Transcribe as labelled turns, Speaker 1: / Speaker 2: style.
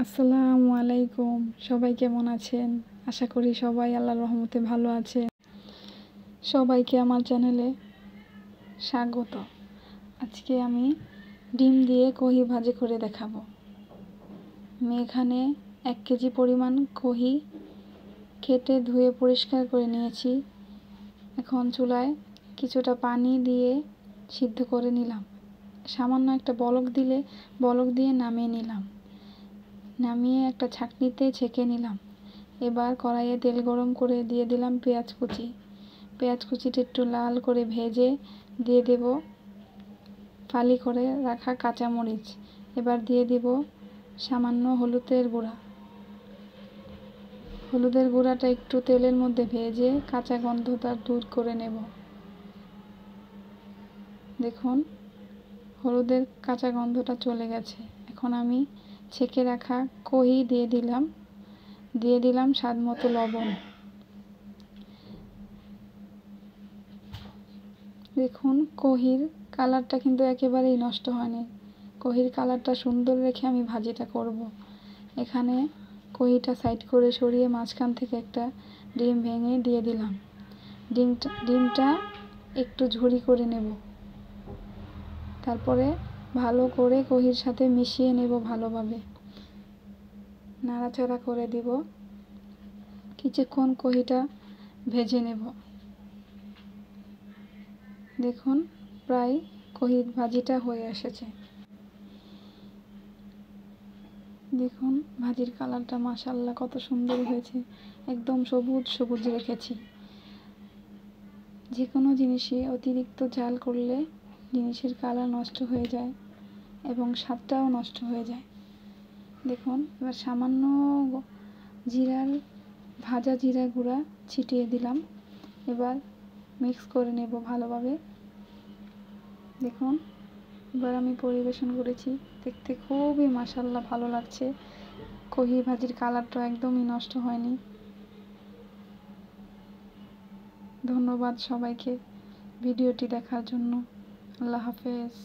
Speaker 1: আসসালামু আলাইকুম। সবাই কেমন আছেন? আশা করি সবাই আল্লাহর রহমতে ভালো আছে। সবাইকে আমার চ্যানেলে স্বাগত। আজকে আমি ডিম দিয়ে কহি ভাজি করে দেখাবো। আমি এখানে 1 কেজি পরিমাণ কহি কেটে ধুয়ে পরিষ্কার করে নিয়েছি। এখন চুলায় কিছুটা পানি দিয়ে সিদ্ধ করে নিলাম। সামান্য একটা বলক দিয়ে নামিয়ে নিলাম। নামিয়ে একটা ছাঁকনিতে ছেঁকে নিলাম। এবার কড়াইয়ে তেল গরম করে দিয়ে দিলাম পেঁয়াজ কুচি। পেঁয়াজ কুচিটা একটু লাল করে ভেজে দিয়ে দেব ফালি করে রাখা কাঁচামরিচ। এবার দিয়ে দিব সামান্য হলুদের গুঁড়া। হলুদের গুঁড়াটা একটু তেলের মধ্যে ভেজে কাঁচা গন্ধটা দূর করে নেব। দেখুন হলুদের কাঁচা গন্ধটা চলে গেছে। এখন আমি ছেঁকে রাখা কহি দিয়ে দিলাম স্বাদ মতো লবণ। দেখুন কহির কালারটা কিন্তু একেবারেই নষ্ট হয়নি। কহির কালারটা সুন্দর রেখে আমি ভাজিটা করব। এখানে কহিটা সাইড করে সরিয়ে মাঝখান থেকে একটা ডিম ভেঙে দিয়ে দিলাম। ডিমটা একটু ঝুরি করে নেব। তারপরে ভালো করে কহির সাথে মিশিয়ে নেব ভালোভাবে। নাড়াচাড়া করে দিব। কিছুক্ষণ কহিটা ভেজে নেব। দেখুন প্রায় কহির ভাজিটা হয়ে এসেছে। দেখুন ভাজির কালারটা মাশাআল্লাহ কত সুন্দর হয়েছে। একদম সবুজ সবুজ রেখেছি। যে কোনো জিনিসই অতিরিক্ত ঝাল করলে জিনিসের কালার নষ্ট হয়ে যায় এবং স্বাদটাও নষ্ট হয়ে যায়। দেখুন এবার সামান্য ভাজা জিরা গুঁড়া ছিটিয়ে দিলাম। এবার মিক্স করে নেব ভালোভাবে। দেখুন এবার আমি পরিবেশন করেছি। দেখতে খুবই মাশাআল্লাহ ভালো লাগছে। কহি ভাজির কালারটা একদমই নষ্ট হয়নি। ধন্যবাদ সবাইকে ভিডিওটি দেখার জন্য। আল্লাহ হাফেজ।